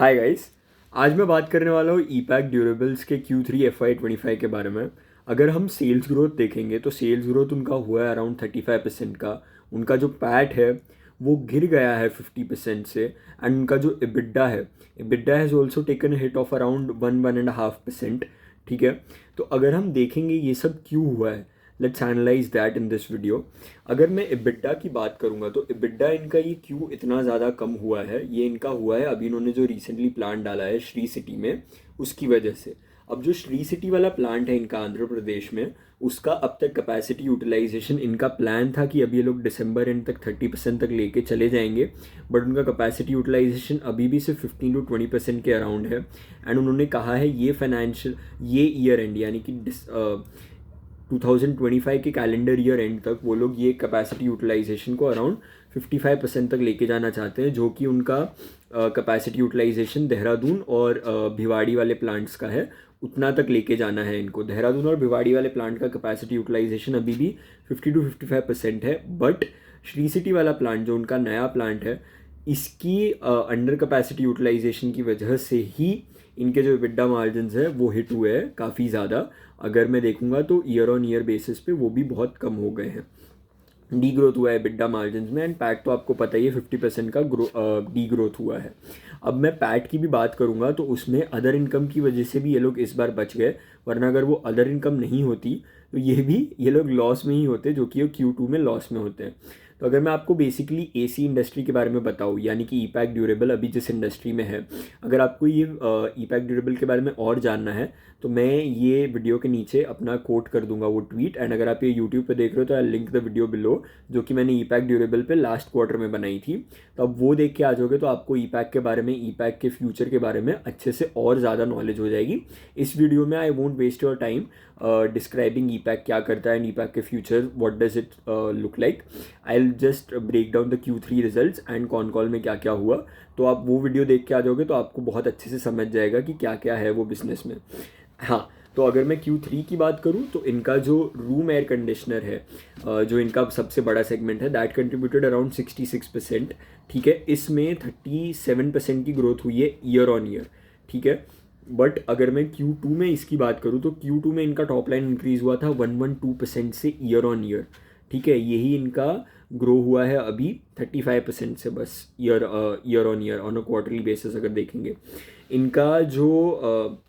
Hi guys. आज मैं बात करने वाला हूँ ईपैक ड्यूरेबल्स के Q3 FY25 के बारे में। अगर हम सेल्स ग्रोथ देखेंगे तो सेल्स ग्रोथ उनका हुआ है अराउंड 35% का। उनका जो पैट है वो गिर गया है 50% से। एंड उनका जो इबिड्डा है, EBITDA has also taken hit of around 1.5%। ठीक है, तो अगर हम देखेंगे ये सब क्यों हुआ है, let's analyse that in this video. अगर मैं इबिड्डा की बात करूंगा तो इबिड्डा इनका ये क्यों इतना ज़्यादा कम हुआ है, ये इनका हुआ है अभी इन्होंने जो रिसेंटली प्लांट डाला है श्री सिटी में, उसकी वजह से। अब जो श्री सिटी वाला प्लांट है इनका आंध्र प्रदेश में, उसका अब तक कैपेसिटी यूटिलाइजेशन, इनका प्लान था कि अभी ये लोग दिसंबर एंड तक 30% तक लेके चले जाएंगे, बट उनका कैपेसिटी यूटिलाइजेशन अभी भी सिर्फ 15 to 20% के अराउंड है। एंड उन्होंने कहा है ये ईयर एंड यानी कि 2025 के कैलेंडर ईयर एंड तक वो लोग ये कैपेसिटी यूटिलाइजेशन को अराउंड 55% तक लेके जाना चाहते हैं, जो कि उनका कैपेसिटी यूटिलाइजेशन देहरादून और भिवाड़ी वाले प्लांट्स का है। उतना तक लेके जाना है इनको। देहरादून और भिवाड़ी वाले प्लांट का कैपेसिटी यूटिलाइजेशन अभी भी 50 to 55% है, बट श्री सिटी वाला प्लांट जो उनका नया प्लांट है, इसकी अंडर कैपेसिटी यूटिलाइजेशन की वजह से ही इनके जो EBITDA मार्जिन्स है वो हिट हुए हैं काफ़ी ज़्यादा। अगर मैं देखूंगा तो ईयर ऑन ईयर बेसिस पे वो भी बहुत कम हो गए हैं। डी ग्रोथ हुआ है EBITDA मार्जिन्स में। एंड पैट तो आपको पता ही है 50% का डी ग्रोथ हुआ है। अब मैं पैट की भी बात करूंगा तो उसमें अदर इनकम की वजह से भी ये लोग इस बार बच गए, वरना अगर वो अदर इनकम नहीं होती तो ये लोग लॉस में ही होते, जो कि Q2 में लॉस में होते हैं। तो अगर मैं आपको बेसिकली AC इंडस्ट्री के बारे में बताऊँ, यानी कि ईपैक ड्यूरेबल अभी जिस इंडस्ट्री में है, अगर आपको ये ईपैक ड्यूरेबल के बारे में और जानना है तो मैं ये वीडियो के नीचे अपना कोट कर दूंगा वो ट्वीट। एंड अगर आप ये यूट्यूब पे देख रहे हो तो I link the video below, जो कि मैंने ईपैक ड्यूरेबल पे लास्ट क्वार्टर में बनाई थी। तो अब वो देख के आ जाओगे तो आपको ईपैक के बारे में, ईपैक के फ्यूचर के बारे में अच्छे से और ज़्यादा नॉलेज हो जाएगी। इस वीडियो में I won't waste your time describing EPACK क्या करता है एंड ईपैक के future what does it look like. I will just break down the Q3 results and call में क्या क्या हुआ। तो आप वो वीडियो देख के आ जाओगे तो आपको बहुत अच्छे से समझ जाएगा कि क्या क्या है वो बिजनेस में। हाँ, तो अगर मैं Q3 की बात करूँ तो इनका जो रूम एयर कंडीशनर है, जो इनका सबसे बड़ा सेगमेंट है, दैट कंट्रीब्यूटेड अराउंड 66%। ठीक है, इसमें 37% की ग्रोथ हुई है ईयर ऑन ईयर। ठीक है, बट अगर मैं Q2 में इसकी बात करूँ तो Q2 में इनका टॉप लाइन इंक्रीज हुआ था 112% से ईयर ऑन ईयर। ठीक है, यही इनका ग्रो हुआ है अभी 35% से बस year on year on a quarterly basis अगर देखेंगे। इनका जो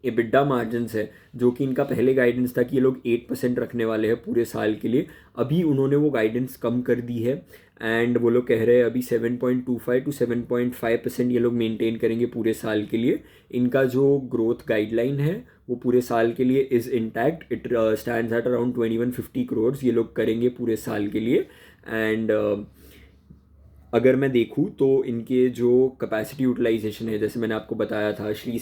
EBITDA मार्जिन्स है, जो कि इनका पहले गाइडेंस था कि ये लोग 8% रखने वाले हैं पूरे साल के लिए, अभी उन्होंने वो गाइडेंस कम कर दी है। एंड वो लोग कह रहे हैं अभी 7.25 to 7.5% ये लोग मेंटेन करेंगे पूरे साल के लिए। इनका जो ग्रोथ गाइडलाइन है वो पूरे साल के लिए is intact, it stands at around 2150 crore ये लोग करेंगे पूरे साल के लिए। एंड अगर मैं देखूँ तो इनके जो कैपेसिटी यूटिलाइजेशन है, जैसे मैंने आपको बताया था, श्री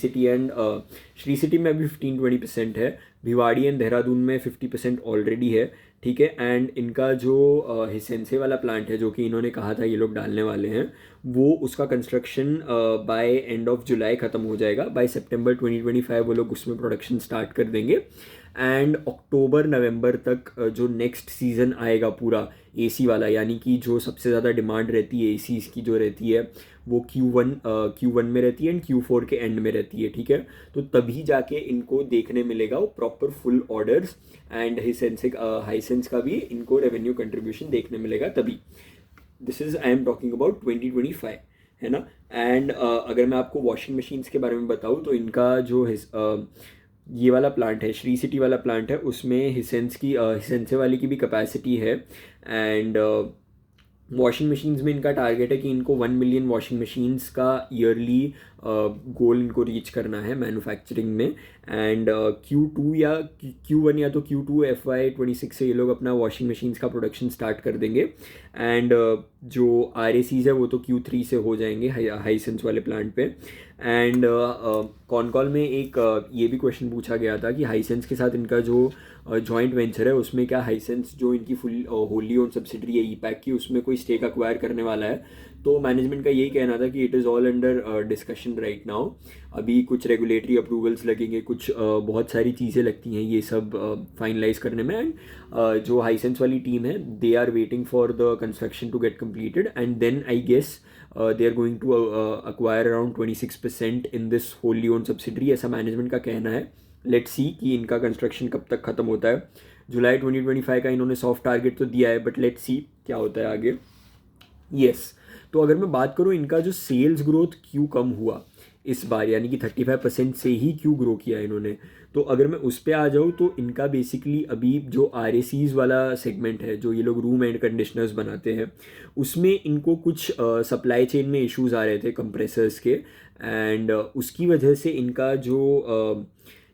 सिटी में अभी 15-20% है, भिवाड़ी एंड देहरादून में 50% ऑलरेडी है। ठीक है, एंड इनका जो हिसेंसे वाला प्लांट है जो कि इन्होंने कहा था ये लोग डालने वाले हैं, वो उसका कंस्ट्रक्शन बाय एंड ऑफ जुलाई ख़त्म हो जाएगा। बाय सितंबर 2025 वो लोग उसमें प्रोडक्शन स्टार्ट कर देंगे। एंड अक्टूबर नवंबर तक जो नेक्स्ट सीज़न आएगा पूरा AC वाला, यानी कि जो सबसे ज़्यादा डिमांड रहती है ACs की जो रहती है वो Q1 में रहती है एंड Q4 के एंड में रहती है। ठीक है, तो तभी जाके इनको देखने मिलेगा वो proper full orders and Hisense का भी इनको रेवेन्यू कंट्रीब्यूशन देखने मिलेगा तभी। This is I am talking about 2025, है ना। एंड अगर मैं आपको वॉशिंग मशीन्स के बारे में बताऊँ तो इनका जो ये वाला प्लांट है, श्री सिटी वाला प्लांट है, उसमें हिसेंसे वाली की भी कैपेसिटी है। एंड वॉशिंग मशीन्स में इनका टारगेट है कि इनको 1 मिलियन वॉशिंग मशीन्स का ईयरली गोल इनको रीच करना है मैन्युफैक्चरिंग में। एंड Q2 या Q1 या तो Q2 FY26 से ये लोग अपना वॉशिंग मशीन्स का प्रोडक्शन स्टार्ट कर देंगे। एंड जो RACs है वो तो Q3 से हो जाएंगे हाइसेंस वाले प्लांट पे। एंड कॉल में एक ये भी क्वेश्चन पूछा गया था कि हाइसेंस के साथ इनका जो जॉइंट वेंचर है उसमें क्या हाइसेंस जो इनकी फुल होली ओन सब्सिडरी है ईपैक की, उसमें कोई स्टेक अक्वायर करने वाला है। तो मैनेजमेंट का यही कहना था कि it is all under discussion right now. अभी कुछ रेगुलेटरी अप्रूवल्स लगेंगे, कुछ बहुत सारी चीज़ें लगती हैं ये सब फाइनलाइज करने में। एंड जो हाइसेंस वाली टीम है they are waiting for the construction to get completed and then I guess they are going to acquire around 26% in this wholly owned subsidiary, ऐसा मैनेजमेंट का कहना है। लेट्स सी कि इनका कंस्ट्रक्शन कब तक ख़त्म होता है। जुलाई 2025 का इन्होंने सॉफ्ट टारगेट तो दिया है, बट लेट्स सी क्या होता है आगे। यस, तो अगर मैं बात करूँ इनका जो सेल्स ग्रोथ क्यों कम हुआ इस बार, यानी कि 35% से ही क्यों ग्रो किया इन्होंने, तो अगर मैं उस पर आ जाऊँ तो इनका बेसिकली अभी जो RACs वाला सेगमेंट है, जो ये लोग रूम एंड कंडीशनर्स बनाते हैं, उसमें इनको कुछ सप्लाई चेन में इश्यूज आ रहे थे कंप्रेसर्स के, एंड उसकी वजह से इनका जो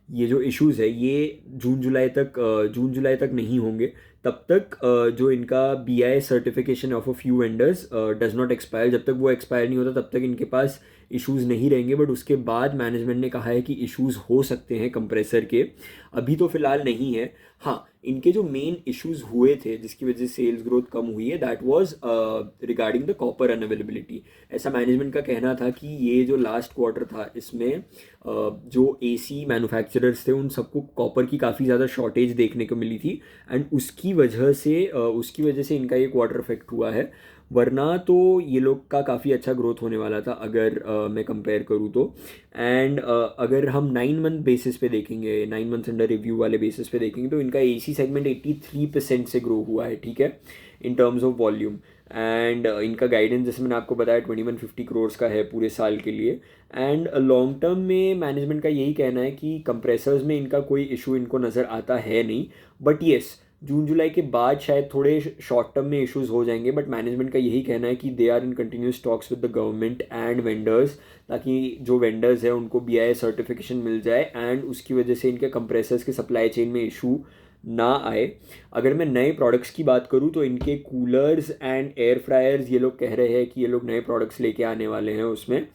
ये जो इश्यूज है ये जून जुलाई तक नहीं होंगे। तब तक जो इनका BI certification of a few vendors does not expire, जब तक वो एक्सपायर नहीं होता तब तक इनके पास इश्यूज़ नहीं रहेंगे। बट उसके बाद मैनेजमेंट ने कहा है कि इश्यूज़ हो सकते हैं कंप्रेसर के, अभी तो फ़िलहाल नहीं है। हाँ, इनके जो मेन इश्यूज हुए थे जिसकी वजह से सेल्स ग्रोथ कम हुई है, that was regarding the copper unavailability. ऐसा मैनेजमेंट का कहना था कि ये जो लास्ट क्वार्टर था इसमें जो AC मैन्युफैक्चरर्स थे उन सबको कॉपर की काफ़ी ज़्यादा शॉर्टेज देखने को मिली थी, एंड उसकी वजह से इनका ये क्वार्टर इफेक्ट हुआ है। वरना तो ये लोग का काफ़ी अच्छा ग्रोथ होने वाला था अगर मैं कंपेयर करूँ तो। एंड अगर हम 9 मंथ बेसिस पे देखेंगे, 9 मंथ्स अंडर रिव्यू वाले बेसिस पे देखेंगे, तो इनका AC सेगमेंट 83% से ग्रो हुआ है, ठीक है, in terms of volume. And इनका गाइडेंस जैसे मैंने आपको बताया 2150 करोड़ का है पूरे साल के लिए। एंड लॉन्ग टर्म में मैनेजमेंट का यही कहना है कि कंप्रेसर्स में इनका कोई इशू इनको नज़र आता है नहीं, बट येस जून जुलाई के बाद शायद थोड़े शॉर्ट टर्म में इश्यूज हो जाएंगे। बट मैनेजमेंट का यही कहना है कि they are in continuous talks with the government and vendors, ताकि जो वेंडर्स है उनको BI सर्टिफिकेशन मिल जाए एंड उसकी वजह से इनके कंप्रेसर्स के सप्लाई चेन में इशू ना आए। अगर मैं नए प्रोडक्ट्स की बात करूँ तो इनके कूलर्स एंड एयर फ्रायर्स ये लोग कह रहे हैं कि ये लोग नए प्रोडक्ट्स लेके आने वाले हैं, उसमें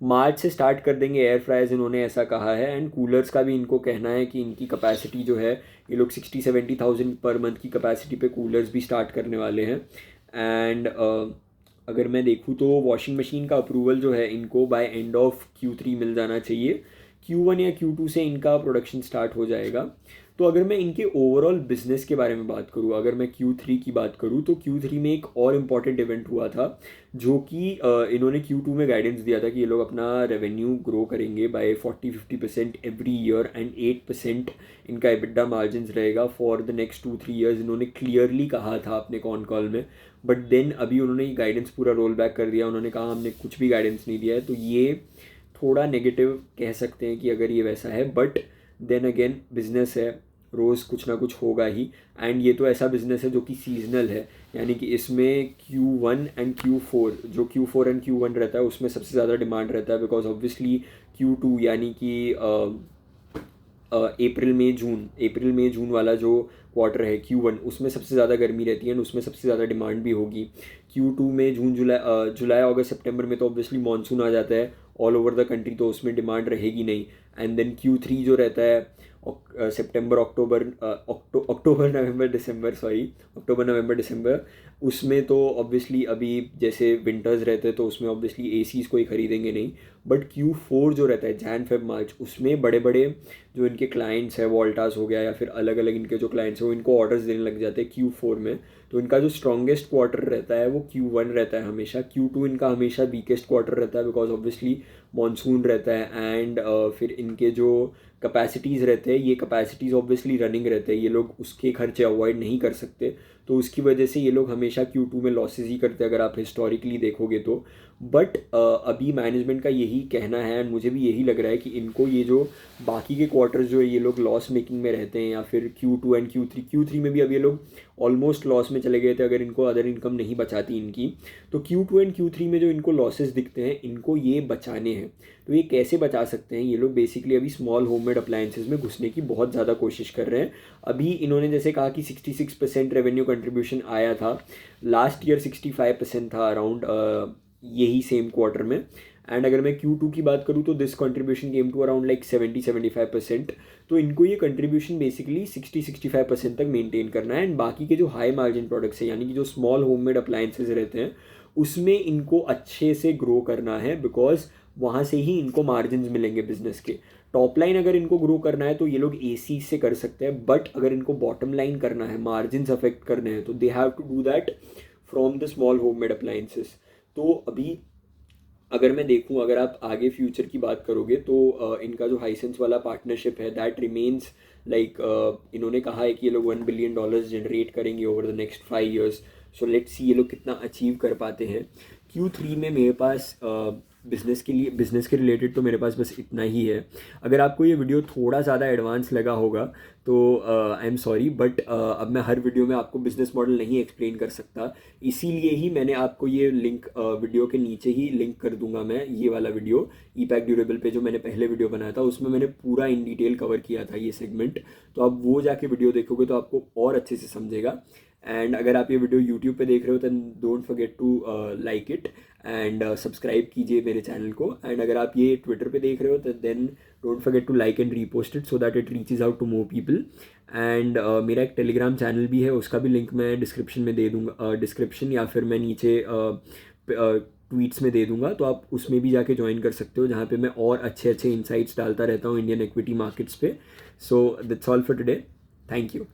मार्च से स्टार्ट कर देंगे एयर फ्रायर्स, इन्होंने ऐसा कहा है। एंड कूलर्स का भी इनको कहना है कि इनकी कैपेसिटी जो है, ये लोग 60-70 थाउजेंड पर मंथ की कैपेसिटी पे कूलर्स भी स्टार्ट करने वाले हैं। एंड अगर मैं देखूँ तो वॉशिंग मशीन का अप्रूवल जो है इनको बाय एंड ऑफ Q3 मिल जाना चाहिए, Q1 या Q2 से इनका प्रोडक्शन स्टार्ट हो जाएगा। तो अगर मैं इनके ओवरऑल बिजनेस के बारे में बात करूँ, अगर मैं Q3 की बात करूँ तो Q3 में एक और इम्पॉर्टेंट इवेंट हुआ था, जो कि इन्होंने Q2 में गाइडेंस दिया था कि ये लोग अपना रेवेन्यू ग्रो करेंगे बाय 40-50% एवरी ईयर एंड 8% इनका EBITDA मार्जिन रहेगा फॉर द नेक्स्ट 2-3 ईयर्स, इन्होंने क्लियरली कहा था अपने कॉन कॉल में। बट देन अभी उन्होंने ये गाइडेंस पूरा रोल बैक कर दिया, उन्होंने कहा हमने कुछ भी गाइडेंस नहीं दिया है। तो ये थोड़ा नेगेटिव कह सकते हैं कि अगर ये वैसा है, बट देन अगेन बिजनेस है, रोज़ कुछ ना कुछ होगा ही। एंड ये तो ऐसा बिजनेस है जो कि सीजनल है, यानी कि इसमें Q1 एंड Q4, जो Q4 एंड Q1 रहता है उसमें सबसे ज़्यादा डिमांड रहता है, बिकॉज ऑब्वियसली Q2 यानी कि अप्रैल मई जून वाला जो क्वार्टर है Q1, उसमें सबसे ज़्यादा गर्मी रहती है एंड उसमें सबसे ज़्यादा डिमांड भी होगी। Q2 में जुलाई अगस्त सितंबर में तो ऑब्वियसली मानसून आ जाता है ऑल ओवर द कंट्री, तो उसमें डिमांड रहेगी नहीं। एंड देन Q3 जो रहता है अक्टूबर नवंबर दिसंबर, उसमें तो ऑब्वियसली अभी जैसे विंटर्स रहते हैं तो उसमें ऑब्वियसली ACs कोई ख़रीदेंगे नहीं। बट Q4 जो रहता है जैन फेब मार्च, उसमें बड़े बड़े जो इनके क्लाइंट्स हैं, वोल्टास हो गया या फिर अलग अलग इनके जो क्लाइंट्स हैं, वो इनको ऑर्डर्स देने लग जाते हैं Q4 में। तो इनका जो स्ट्रॉन्गेस्ट क्वार्टर रहता है वो Q1 रहता है हमेशा, Q2 इनका हमेशा वीकेस्ट क्वार्टर रहता है, बिकॉज ऑब्वियसली मानसून रहता है। एंड फिर इनके जो कैपेसिटीज़ रहते हैं, ये कैपेसिटीज़ ऑब्वियसली रनिंग रहते हैं, ये लोग उसके खर्चे अवॉइड नहीं कर सकते, तो उसकी वजह से ये लोग हमेशा Q2 में लॉसेस ही करते हैं अगर आप हिस्टोरिकली देखोगे तो। बट अभी मैनेजमेंट का यही कहना है एंड मुझे भी यही लग रहा है कि इनको ये जो बाकी के क्वार्टर्स जो है ये लोग लॉस मेकिंग में रहते हैं, या फिर Q2 एंड Q3 में भी अब ये लोग ऑलमोस्ट लॉस में चले गए थे अगर इनको अदर इनकम नहीं बचाती इनकी। तो Q2 एंड Q3 में जो इनको लॉसेस दिखते हैं इनको ये बचाने हैं। तो ये कैसे बचा सकते हैं, ये लोग बेसिकली अभी स्मॉल होममेड अप्लायंसेज में घुसने की बहुत ज़्यादा कोशिश कर रहे हैं। अभी इन्होंने जैसे कहा कि 66% रेवेन्यू कंट्रीब्यूशन आया था, लास्ट ईयर 65% था अराउंड यही सेम क्वार्टर में। एंड अगर मैं Q2 की बात करूँ तो this contribution came to around like 70-75%। तो इनको ये कंट्रीब्यूशन बेसिकली 60-65% तक मेंटेन करना है। एंड बाकी के जो हाई मार्जिन प्रोडक्ट्स हैं, यानी कि जो स्मॉल होममेड अप्लायंसेज रहते हैं, उसमें इनको अच्छे से ग्रो करना है, बिकॉज वहाँ से ही इनको मार्जिन मिलेंगे बिजनेस के। टॉप लाइन अगर इनको ग्रो करना है तो ये लोग AC से कर सकते हैं, बट अगर इनको बॉटम लाइन करना है, मार्जिन अफेक्ट करने हैं, तो they have to do that from the small homemade appliances. तो अभी अगर मैं देखूं, अगर आप आगे फ्यूचर की बात करोगे तो इनका जो हाइसेंस वाला पार्टनरशिप है दैट रिमेन्स लाइक, इन्होंने कहा है कि ये लोग $1 बिलियन जनरेट करेंगे over the next 5 years. So let's see ये लोग कितना अचीव कर पाते हैं. Q3 में मेरे पास बिज़नेस के रिलेटेड तो मेरे पास बस इतना ही है. अगर आपको ये वीडियो थोड़ा ज़्यादा एडवांस लगा होगा तो आई एम सॉरी, बट अब मैं हर वीडियो में आपको बिज़नेस मॉडल नहीं एक्सप्लेन कर सकता. इसीलिए ही मैंने आपको ये लिंक वीडियो के नीचे ही लिंक कर दूंगा. मैं ये वाला वीडियो ईपैक ड्यूरेबल पे जो मैंने पहले वीडियो बनाया था उसमें मैंने पूरा इन डिटेल कवर किया था ये सेगमेंट. तो आप वो जाके वीडियो देखोगे तो आपको और अच्छे से समझेगा. एंड अगर आप ये वीडियो यूट्यूब पे देख रहे हो तो don't forget to like it and subscribe कीजिए मेरे चैनल को. एंड अगर आप ये ट्विटर पे देख रहे हो तो then don't forget to like and repost it so that it reaches out to more people. And मेरा एक टेलीग्राम चैनल भी है, उसका भी लिंक मैं डिस्क्रिप्शन में दे दूँगा, डिस्क्रिप्शन या फिर मैं नीचे ट्वीट्स में दे दूँगा. तो आप उसमें भी जाके ज्वाइन कर सकते हो जहाँ पे मैं और अच्छे इंसाइट्स डालता रहता हूँ इंडियन इक्विटी मार्केट्स पे. So that's all for today. Thank you.